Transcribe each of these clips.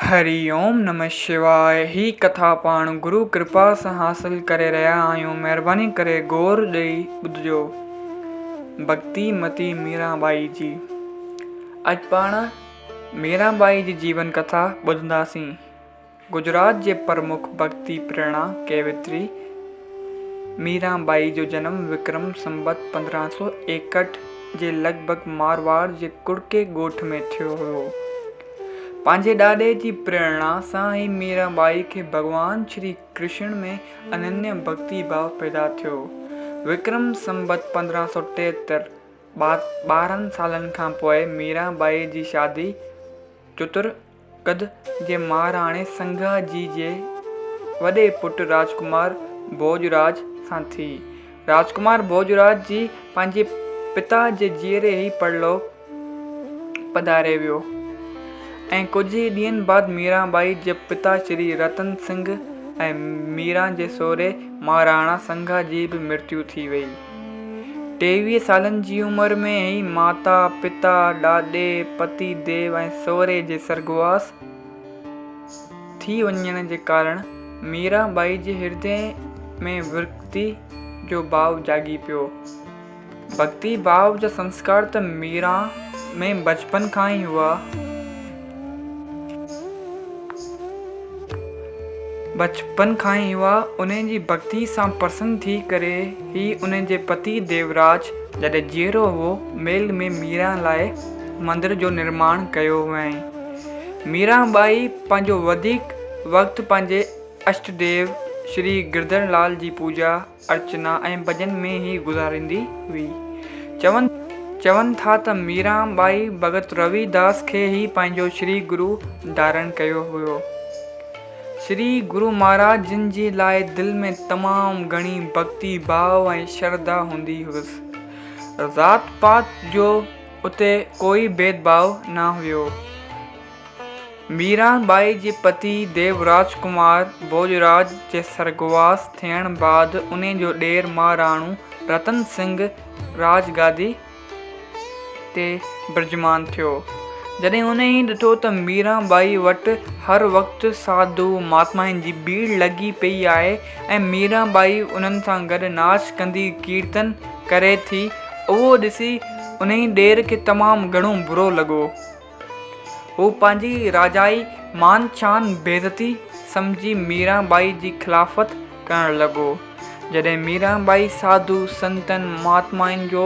हरिओम नमः शिवाय। ही कथा पाण गुरु कृपा सां हासिल करे रहिया आहियूं। महिरबानी करे गौर ॾेई ॿुधिजो। भक्ति मती मीराबाई जी। अॼु पाण मीराबाई जी जीवन कथा ॿुधंदासीं। गुजरात जे प्रमुख भक्ति प्रेरणा कवियत्री मीराबाई जो जनम विक्रम संबत 1561 जे लॻभॻि मारवाड़ जे कुड़के ॻोठ में थियो हुयो। पंहिंजे ॾाॾे जी प्रेरणा सां ई मीराबाई खे भॻवान श्री कृष्ण में अनन्य भक्ति भाव पैदा थियो। विक्रम संबत 1573 12 सालनि खां पोइ मीराबाई जी शादी चतुरकद जे महाराणे संघा जी जे वॾे पुटु राजकुमार भोजराज सां थी। राजकुमार भोजराज जी पंहिंजे पिता जे जीअरे ई परलोक पधारे वियो ऐं कुझु ई ॾींहंनि बाद मीराबाई जे पिता श्री रतन सिंह ऐं मीरा जे सहुरे महाराणा संघा जी बि मृत्यु थी वई। 23 सालनि जी उमिरि में ई माता पिता ॾाॾे पति देव ऐं सहुरे जे स्वर्गवास थी वञण जे कारण मीराबाई जे हृदय में भक्ति जो भाव जागी पियो। भक्ति भाव जा संस्कार त मीरा में बचपन खां ई हुआ। उन जी भक्ति सां प्रसन्न थी करे ही उन जे पति देवराज जॾहिं जीअरो हो मेल में मीरा लाइ मंदिर जो निर्माण कयो हुअईं। मीराबाई पंहिंजो वधीक वक़्तु पंहिंजे अष्टदेव श्री गिरधर लाल जी पूजा अर्चना ऐं भॼन में ई गुज़ारींदी हुई। चवनि था त मीराबाई भगत रविदास खे ई पंहिंजो श्री गुरु धारण कयो हुयो। श्री गुरु महाराज जिन जी लाइ दिल में तमामु घणी भक्ति भाव ऐं श्रद्धा हूंदी हुअसि। ज़ात पात जो उते कोई भेदभाव न हुयो। मीराबाई जे पति देवराज कुमार भोजराज जे स्वर्गवास थियण बाद उन जो ॾेर महाराणो रतन सिंह राजगादी ते विराजमान थियो। जॾहिं उन ई ॾिठो त मीराबाई वटि हर वक़्तु साधू महात्माउनि जी भीड़ लॻी पई आहे ऐं मीराबाई उन्हनि सां गॾु नाच कंदी कीर्तन करे थी, उहो ॾिसी उन ई ॾेर खे तमामु घणो बुरो लॻो। हू पंहिंजी राजाई मान शान बेइज़ती सम्झी मीराबाई जी ख़िलाफ़त करणु लॻो। जॾहिं मीराबाई साधू संतनि महात्माउनि जो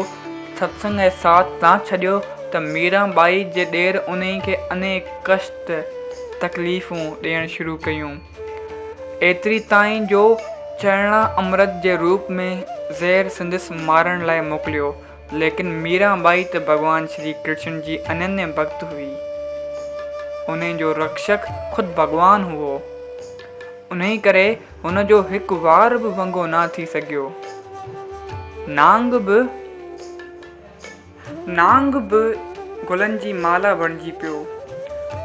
सत्संग ऐं साथ न छॾियो त मीराबाई जे ॾेर उन खे अनेक कष्ट तकलीफ़ूं ॾियणु शुरू कयूं। एतिरी ताईं जो चरणा अमृत जे रूप में ज़हर संदसि मारण लाइ मोकिलियो। लेकिन मीराबाई त भॻवान श्री कृष्ण जी अनन्य भक्त हुई। उन जो रक्षक ख़ुदि भॻवान हुओ। उन करे हुन जो हिकु वार बि वंगो न थी सघियो। नांग बि गुलनि जी माला बणिजी पियो।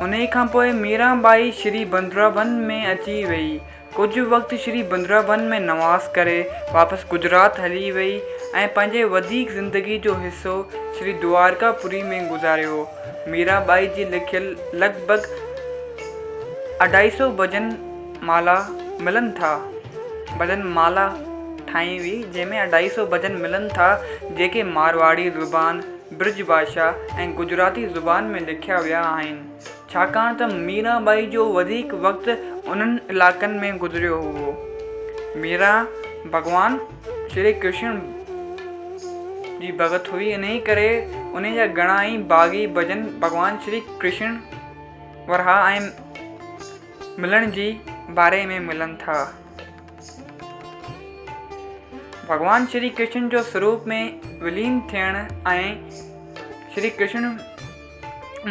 उन खां पोइ मीराबाई श्री वृंदावन में अची वई। कुझु वक़्तु श्री वृंदावन में नवास करे वापसि गुजरात हली वई ऐं पंहिंजे वधीक ज़िंदगी जो हिसो श्री द्वारकापुरी में गुज़ारियो। मीराबाई जी लिखियल लॻभॻि 250 भॼन माला ठाही हुई, जंहिंमें 250 भॼन मिलनि था जेके मारवाड़ी ज़ुबान, ब्रज भाषा ऐं गुजराती ज़ुबान में लिखिया विया आहिनि, छाकाणि त मीराबाई जो वधीक वक़्तु उन्हनि इलाइक़नि में गुज़रियो हुओ। मीरा भॻवान श्री कृष्ण जी भगत हुई। इन करे उन जा घणा ई बाग़ी भॼन भॻवान श्री कृष्ण वरहा ऐं मिलण जी बारे में मिलनि था। भॻवान श्री कृष्ण जो स्वरूप में विलीन थियण ऐं श्री कृष्ण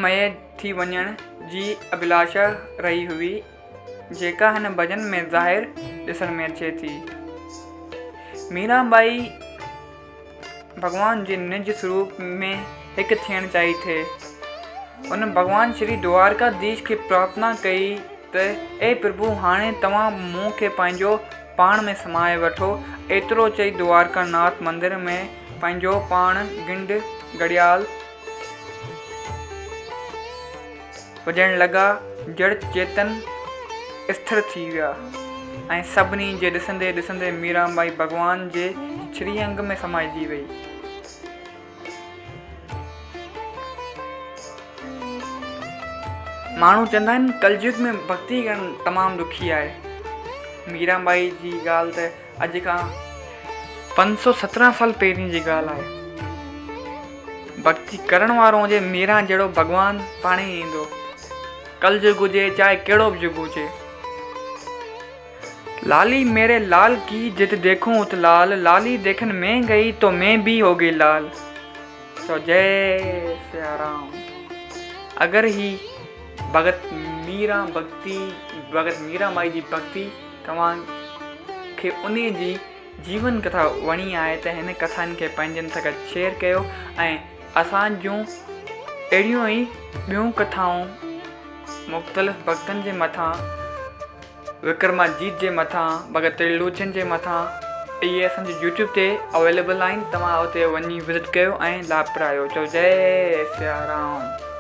मय थी वञण जी अभिलाषा रही हुई, जेका हिन भॼन में ज़ाहिर ॾिसण में अचे थी। मीराबाई भॻवान जे निज स्वरूप में हिकु थियणु चाही थे। उन भॻवान श्री द्वारकाधीश खे प्रार्थना कई त ए प्रभु, हाणे तव्हां मूं खे पंहिंजो पाण में समाए वठो। एतिरो चई द्वारकानाथ मंदिर में पंहिंजो पाण गिंड घड़ियाल वॼण लॻा जड़ चेतन स्थिर थी विया ऐं सभिनी जे ॾिसंदे ॾिसंदे मीराबाई भॻवान जे श्रीअंग में समाइजी वई। माण्हू चवंदा आहिनि कलयुग में भक्ति करणु तमामु ॾुखी आहे। मीराबाई जी ॻाल्हि त अॼु खां 517 साल पहिरीं जी ॻाल्हि आहे। भक्ति करण वारो हुजे मीरा जहिड़ो भॻवानु पाणे ई ईंदो, कलयुग हुजे चाहे कहिड़ो बि युग हुजे। लाली मेरे लाल की जित देखूं उत लाल, लाली देखन में गई तो मैं भी हो गई लाल। तो जय सिया राम। अगर ही भगत मीराबाई जी भक्ति तव्हां खे उन जी जीवन कथा वणी आहे त हिन कथाउनि खे पंहिंजनि सां गॾु शेयर कयो ऐं असांजूं अहिड़ियूं ई ॿियूं कथाऊं मुख़्तलिफ़ भक्तनि जे मथां, विक्रमाजीत जे मथां, भगत त्रिलोचन जे मथां, इहे असांजे यूट्यूब ते अवेलेबल आहिनि। तव्हां उते वञी विज़िट कयो ऐं लाभ पायो। चओ जय सिया राम।